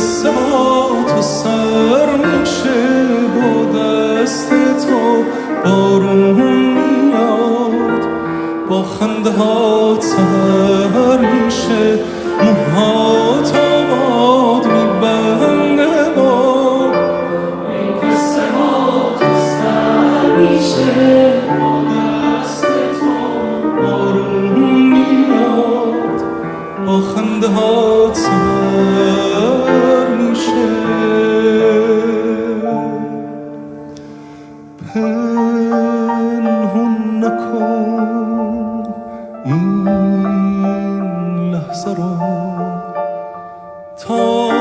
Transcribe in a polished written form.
قصه با تو سر میشه، با دست تو بارون میاد، با خنده ها سر میشه، موهات آباد میبنده با این قصه با تو سر میشه، با دست تو بارون میاد، با خنده ها سر میشه. پنهون نکن این لحظه رو تا